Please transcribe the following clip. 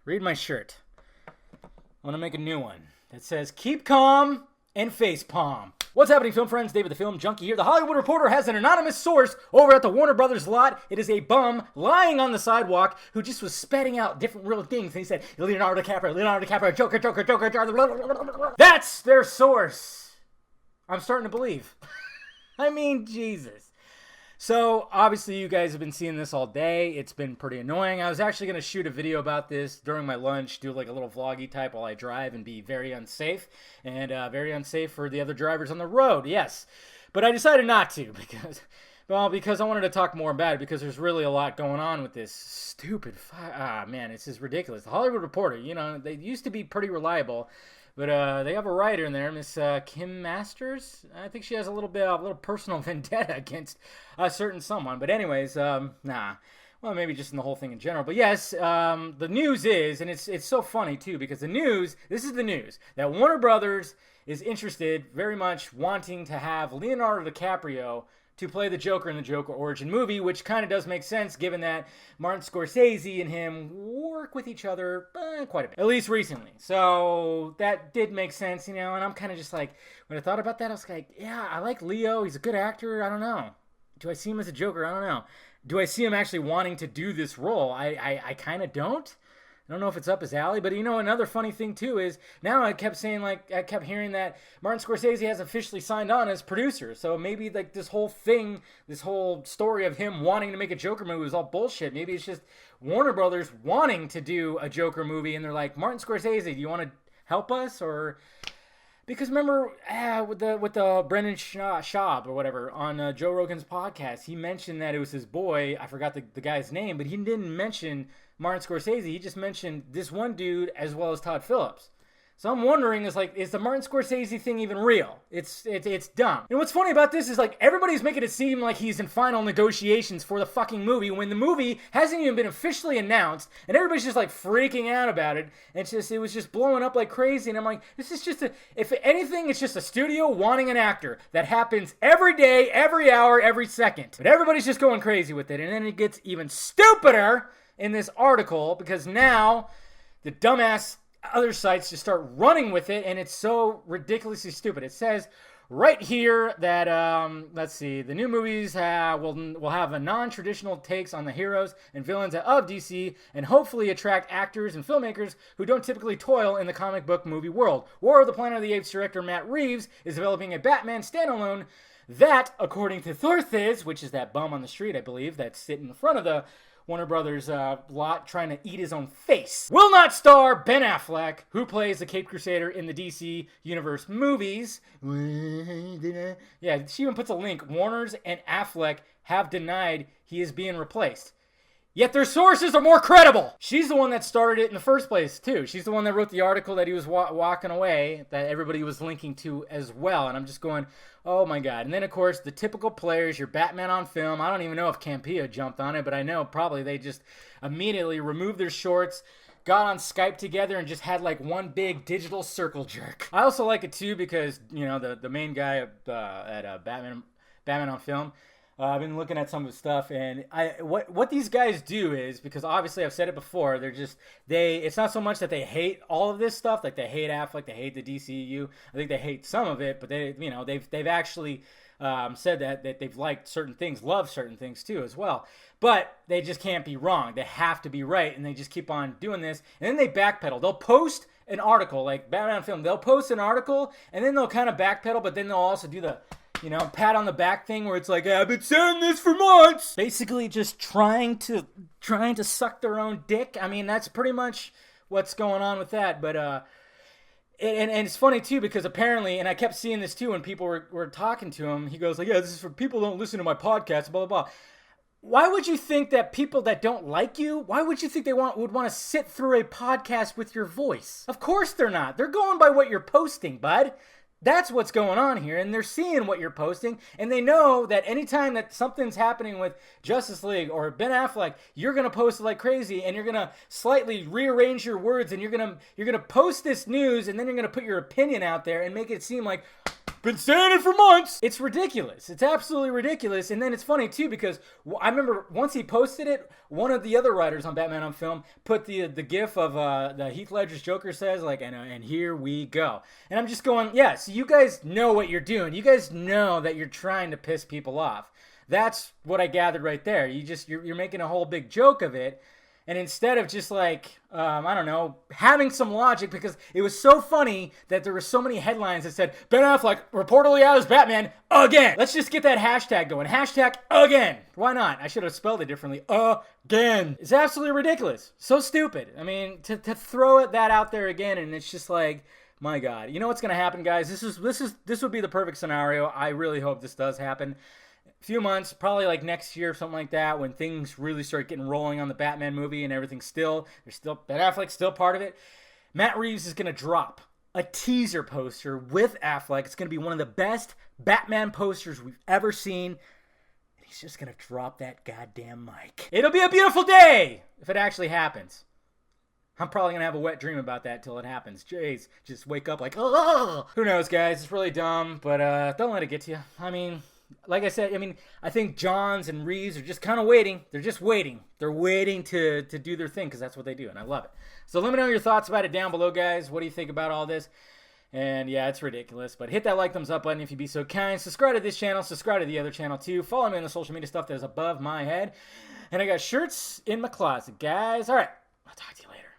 Read my shirt. I want to make a new one that says, keep calm and face palm. What's happening, film friends? David the Film Junkie here. The Hollywood Reporter has an anonymous source over at the Warner Brothers lot. It is a bum lying on the sidewalk who just was spitting out different real things. And he said, Leonardo DiCaprio, Joker, Joker. That's their source. I'm starting to believe. I mean, Jesus. So, obviously, you guys have been seeing this all day. It's been pretty annoying. I was actually going to shoot a video about this during my lunch, do like a little vloggy type while I drive and be very unsafe. And very unsafe for the other drivers on the road, yes. But I decided not to because I wanted to talk more about it because there's really a lot going on with this stupid... man, it's just ridiculous. The Hollywood Reporter, you know, they used to be pretty reliable. But they have a writer in there, Miss Kim Masters. I think she has a little personal vendetta against a certain someone. But anyways, nah. Well, maybe just in the whole thing in general. But yes, the news is, and it's so funny too, because this is the news, that Warner Brothers is interested, very much wanting to have Leonardo DiCaprio to play the Joker in the Joker origin movie, which kind of does make sense given that Martin Scorsese and him work with each other quite a bit, at least recently. So that did make sense, you know, and I'm kind of just like, when I thought about that, I was like, yeah, I like Leo. He's a good actor. I don't know. Do I see him as a Joker? I don't know. Do I see him actually wanting to do this role? I kind of don't. I don't know if it's up his alley, but you know, another funny thing too is now I kept hearing that Martin Scorsese has officially signed on as producer. So maybe like this whole story of him wanting to make a Joker movie was all bullshit. Maybe it's just Warner Brothers wanting to do a Joker movie and they're like, Martin Scorsese, do you want to help us? Or because remember with the Brendan Schaub or whatever on Joe Rogan's podcast, he mentioned that it was his boy. I forgot the guy's name, but he didn't mention Martin Scorsese. He just mentioned this one dude as well as Todd Phillips. So I'm wondering, is the Martin Scorsese thing even real? It's dumb. And what's funny about this is like everybody's making it seem like he's in final negotiations for the fucking movie when the movie hasn't even been officially announced and everybody's just like freaking out about it. And it was just blowing up like crazy. And I'm like, this is just if anything, it's just a studio wanting an actor. That happens every day, every hour, every second. But everybody's just going crazy with it. And then it gets even stupider in this article because now the dumbass other sites just start running with it, and it's so ridiculously stupid. It says right here that, let's see, the new movies will have a non-traditional takes on the heroes and villains of DC and hopefully attract actors and filmmakers who don't typically toil in the comic book movie world. War of the Planet of the Apes director Matt Reeves is developing a Batman standalone that, according to Thorthiz, which is that bum on the street, I believe, that's sitting in front of the Warner Brothers lot trying to eat his own face, will not star Ben Affleck, who plays the Caped Crusader in the DC Universe movies. Yeah, she even puts a link. Warner's and Affleck have denied he is being replaced. Yet their sources are more credible. She's the one that started it in the first place, too. She's the one that wrote the article that he was walking away, that everybody was linking to as well. And I'm just going, oh my God. And then, of course, the typical players, your Batman on film. I don't even know if Campea jumped on it, but I know probably they just immediately removed their shorts, got on Skype together, and just had like one big digital circle jerk. I also like it, too, because, you know, the main guy at Batman on film, I've been looking at some of the stuff, and what these guys do is, because obviously I've said it before, it's not so much that they hate all of this stuff, like they hate Affleck, they hate the DCU. I think they hate some of it, but they've actually said that they've liked certain things, love certain things too as well. But they just can't be wrong. They have to be right, and they just keep on doing this, and then they backpedal. They'll post an article, like Batman on Film. They'll post an article, and then they'll kind of backpedal, but then they'll also do the pat on the back thing where it's like, I've been saying this for months. Basically just trying to suck their own dick. I mean, that's pretty much what's going on with that. But, and it's funny too, because apparently, and I kept seeing this too when people were talking to him, he goes like, yeah, this is for people who don't listen to my podcast, blah, blah, blah. Why would you think that people that don't like you, why would you think they would want to sit through a podcast with your voice? Of course they're not. They're going by what you're posting, bud. That's what's going on here, and they're seeing what you're posting, and they know that anytime that something's happening with Justice League or Ben Affleck, you're going to post it like crazy, and you're going to slightly rearrange your words, and you're going to post this news, and then you're going to put your opinion out there and make it seem like, been saying it for months. It's ridiculous. It's absolutely ridiculous. And then it's funny too because I remember once he posted it, one of the other writers on Batman on Film put the gif of the Heath Ledger's Joker says like, and here we go. And I'm just going, yeah, so you guys know what you're doing. You guys know that you're trying to piss people off. That's what I gathered right there. You're making a whole big joke of it. And instead of just like, I don't know, having some logic, because it was so funny that there were so many headlines that said, Ben Affleck reportedly out as Batman again. Let's just get that hashtag going. Hashtag again. Why not? I should have spelled it differently. Again. It's absolutely ridiculous. So stupid. I mean, to throw that out there again, and it's just like, my God. You know what's going to happen, guys? This would be the perfect scenario. I really hope this does happen. Few months, probably like next year, something like that, when things really start getting rolling on the Batman movie and everything's Ben Affleck's still part of it. Matt Reeves is going to drop a teaser poster with Affleck. It's going to be one of the best Batman posters we've ever seen. And he's just going to drop that goddamn mic. It'll be a beautiful day if it actually happens. I'm probably going to have a wet dream about that till it happens. Jeez, just wake up like, oh. Who knows, guys? It's really dumb, but don't let it get to you. I mean, like I said, I think Johns and Reeves are just kind of waiting. They're just waiting. They're waiting to do their thing because that's what they do, and I love it. So let me know your thoughts about it down below, guys. What do you think about all this? And yeah, it's ridiculous, but hit that like, thumbs up button if you'd be so kind. Subscribe to this channel. Subscribe to the other channel, too. Follow me on the social media stuff that is above my head. And I got shirts in my closet, guys. All right, I'll talk to you later.